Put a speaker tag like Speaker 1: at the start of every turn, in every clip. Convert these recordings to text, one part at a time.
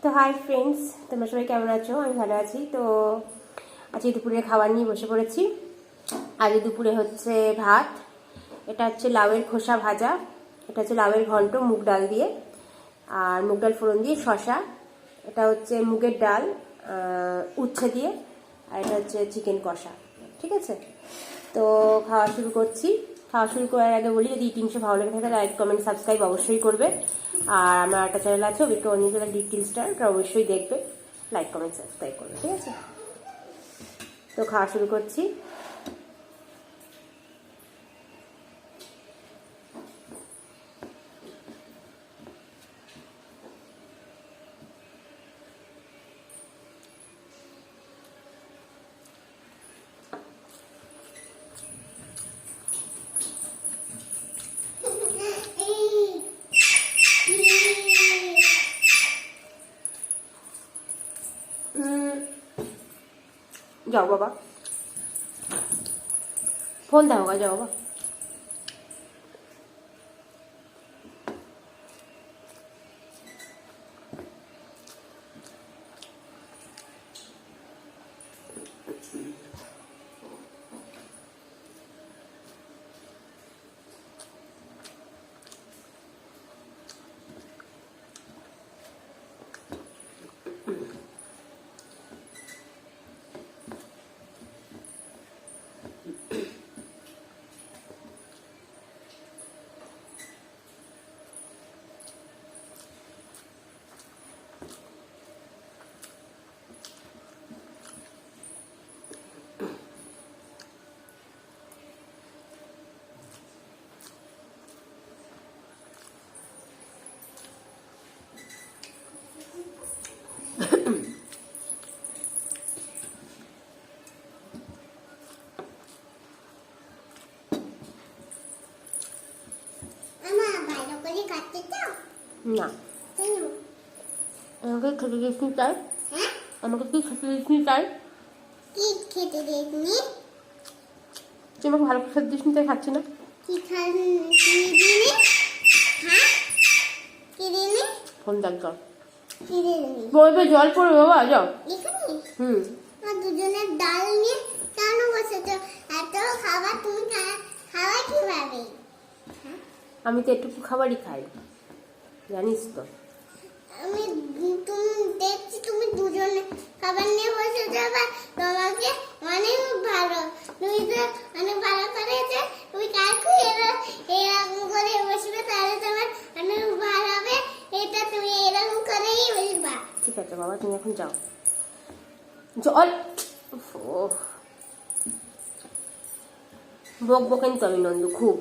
Speaker 1: তো hi friends, তোমরা সবাই কেমন আছো? আমি ভালো আছি। তো আজকে দুপুরের খাবার নিয়ে বসে পড়েছি। আজকে দুপুরে হচ্ছে ভাত, এটা হচ্ছে লাউয়ের খোসা ভাজা, এটা হচ্ছে লাউয়ের ঘন্ট মুগ ডাল দিয়ে, আর মুগ ডাল ফোড়ন দিয়ে শসা, এটা হচ্ছে মুগের ডাল উচ্ছে দিয়ে, আর এটা হচ্ছে চিকেন কষা। ঠিক আছে, তো খাওয়া শুরু করছি। খাওয়া শুরু করার আগে বলি, যদি ইটিংসে ভালো লেগে থাকে লাইক কমেন্ট সাবস্ক্রাইব অবশ্যই করবে। আর আমার একটা চ্যানেল আছে অভিজ্ঞ অনিজলা ডিটেল স্টার, ওটা অবশ্যই দেখবে, লাইক কমেন্ট সাবস্ক্রাইব করবে। ঠিক আছে, তো খাওয়া শুরু করছি। जाओ बाबा, फोन दे होगा, जाओ बाबा। না, আমাকে খেতে দিসনি তাই? আমাকে কি খেতে দিসনি তাই?
Speaker 2: কি খেতে দিসনি?
Speaker 1: তুই আমাকে ভালো খেতে দিসনি তাই খাচ্ছি না।
Speaker 2: কি খাইনি? কি দিনি? হ্যাঁ, কি দিনি?
Speaker 1: ফোন দেখ, যাও।
Speaker 2: কি দিনি?
Speaker 1: বলবে জল পড়বে বাবা, যাও।
Speaker 2: এখানে
Speaker 1: আর
Speaker 2: দুজনের ডাল নিয়ে কেন বসেছো? এত খাবার তুমি খাওয়া কিভাবে?
Speaker 1: আমি তো একটু খাবারই খাই, জানিস তো।
Speaker 2: তুমি দেখছি তুমি দুজনে খাবার নিয়ে বসেছো, আবার তোমাকে অনেক ভালো, তুমি তো অনেক ভালো করেছে। তুমি কাকু এরকম করে বসবে, তাহলে তোমার অনেক ভালো হবে। এটা তুমি এরকম করেই বসবা।
Speaker 1: ঠিক আছে বাবা, তুমি এখন যাও। জল বক বকেন তো আমি নন্দু খুব।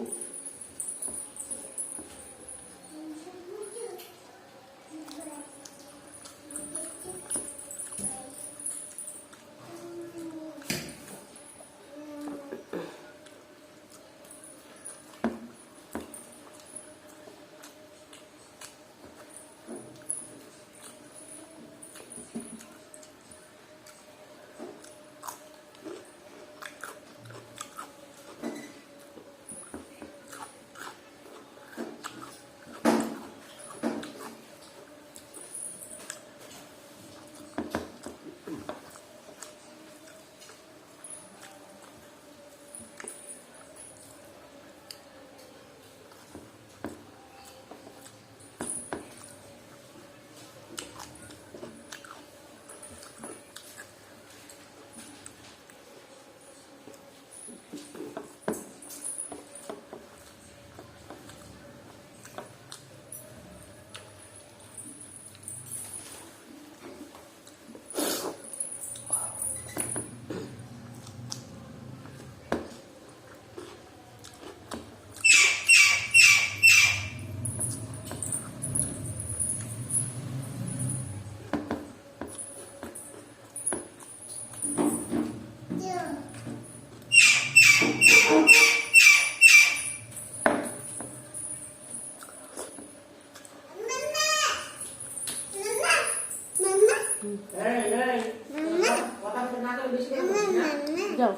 Speaker 1: যাও।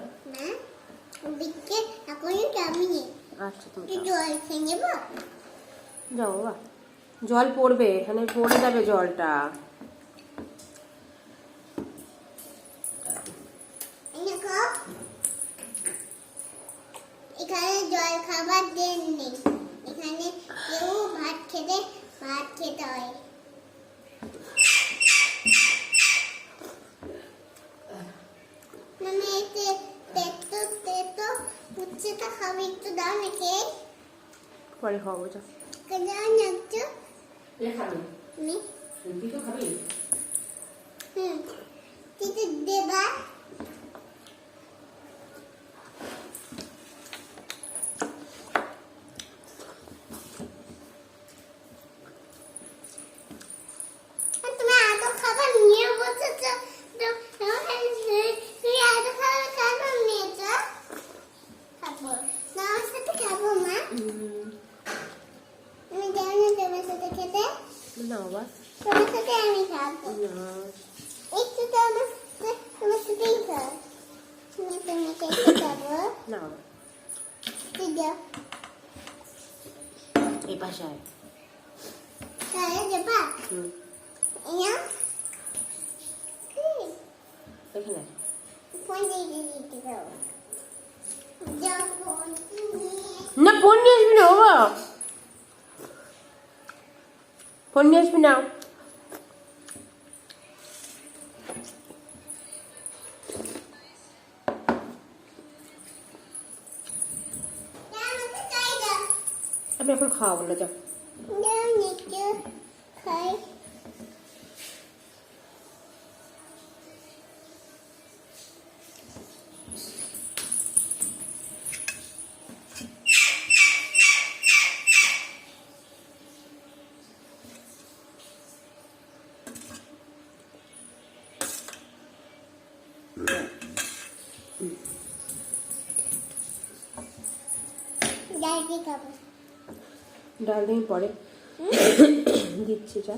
Speaker 1: আচ্ছা তুমি যাও বাবা, জল পড়বে, এখানে পড়ে যাবে জলটা।
Speaker 2: দেখো এখানে জল খাবার দেন নেই, এখানে কেউ ভাত খেতে হয়। মানে এতে তেতো উচ্ছেটা খাবি, একটু দাও নাকি
Speaker 1: পরে খাওয়াবো যা।
Speaker 2: দাও না একটু। নি তুই দেবা। তুমি এত খাবার নিয়ে বসেছো, তুই এত খাবার নিয়েছো। খাবো না, আমার সাথে খাবো মা। তুমি যাও না তোমার সাথে খেতে।
Speaker 1: না বাবা
Speaker 2: তোমার সাথে আমি খাবো।
Speaker 1: না।
Speaker 2: একটু তো তোমার সাথেই খাও। তোমাকে একটু খাবো।
Speaker 1: না বাবা
Speaker 2: তুই যাও।
Speaker 1: এই পাশে আয়।
Speaker 2: তাহলে যাবা। ইয়া
Speaker 1: এখানে আয়।
Speaker 2: ফোন দিয়ে দিতে দাও। যাও ফোন নিয়ে।
Speaker 1: না ফোন নিয়ে আসবি না বাবা, ফোন নিয়ে আসবি না।
Speaker 2: আমাকে চাই দাও।
Speaker 1: আমি এখন খাওয়াবো না যাও।
Speaker 2: দাও নিচে খাই। ডাইকে খাবো।
Speaker 1: ডাল দিন পরে দিচ্ছি যা।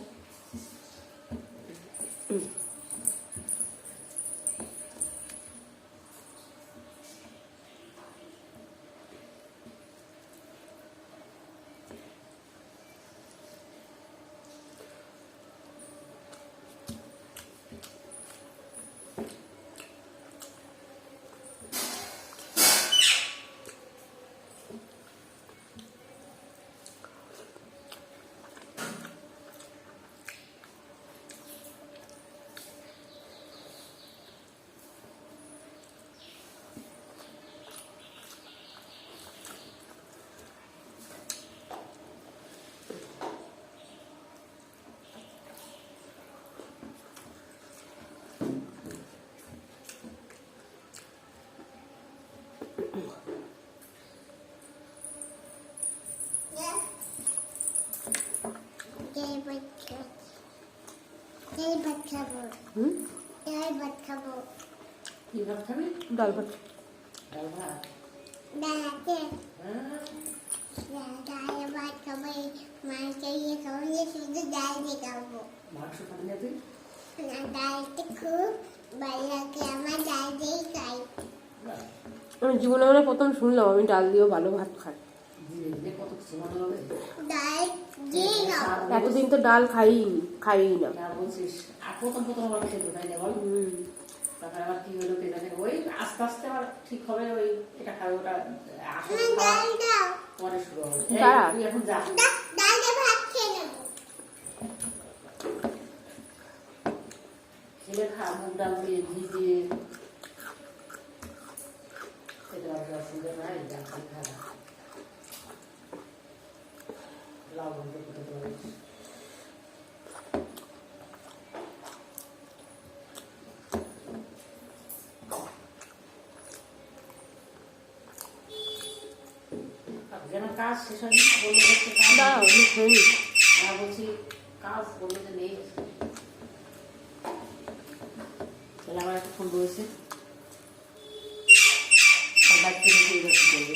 Speaker 1: ভাত খাবো। ভাত খাবো।
Speaker 3: কি ভাত খাবি?
Speaker 1: ডাল ভাত।
Speaker 3: ডাল ভাত?
Speaker 2: ডাকে ডাল ভাত খাবো। মাংস ইয়ে খাবো, শুধু ডাল দিয়ে খাবো।
Speaker 3: মাংস খাবি না তুই?
Speaker 2: না, ডালটা খুব ভালো লাগে, আমার ডাল দিয়েই খাই।
Speaker 1: আমি জীবনে মানে প্রথম শুনলাম আমি ডাল দিয়েও ভালো ভাত খাই।
Speaker 3: ধীরে ধীরে কত কিছু মনে হবে।
Speaker 2: ডাল দিয়ে খাবো।
Speaker 1: এতদিন তো ডাল খাই না।
Speaker 3: যা বলছিস, আর প্রথম আমার খেতে তাই না বল? তারপরে আবার কি হলো কে জানে, ওই আস্তে আস্তে আবার ঠিক হবে, ওই এটা খাবে ওটা আসলে
Speaker 2: ডাল দাও।
Speaker 3: পরে শুরু হবে।
Speaker 1: দাঁড়া।
Speaker 3: তুই এখন যা।
Speaker 2: ডাল দিয়ে ভাত খেয়ে নেবো।
Speaker 3: খেলে খা, মুগ ডাল দিয়ে ঘি দিয়ে খেতে পারবে, অসুবিধা নাই। ডাল খালি খা না, লাউ বন্ধ খেতে পারিস। যেন কাজ শেষ হয়নি, বললো হচ্ছে কাজ
Speaker 1: দাও
Speaker 3: নেই।
Speaker 1: আমি খেয়ে নিই।
Speaker 3: না বলছি কাজ বললো যে নেই। তাহলে আমার একটা ফোন রয়েছে, আর বাড়িতে রেখে এবার কি করবে?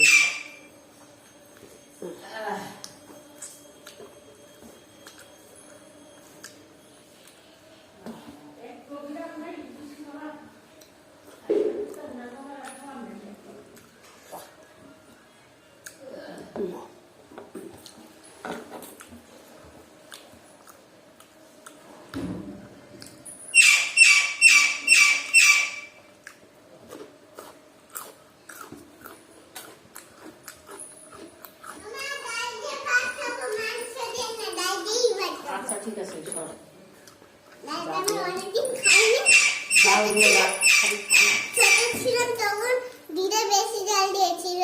Speaker 2: ডাল আমি অনেকদিন খাইনি।
Speaker 3: ডালগুলো খালি খাই।
Speaker 2: ছোট ছিলাম তখন দিদা বেশি জাল দিয়েছিল,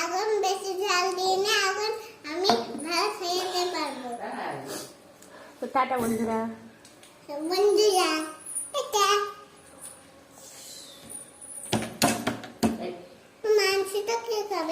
Speaker 2: এখন বেশি জাল দিই না, এখন আমি ভালো খেতে পারবো।
Speaker 3: তাই?
Speaker 1: তো টাটা বন্ধুরা।
Speaker 2: বন্ধুরা এটা
Speaker 3: এই
Speaker 2: মাংসটা কে খাবে?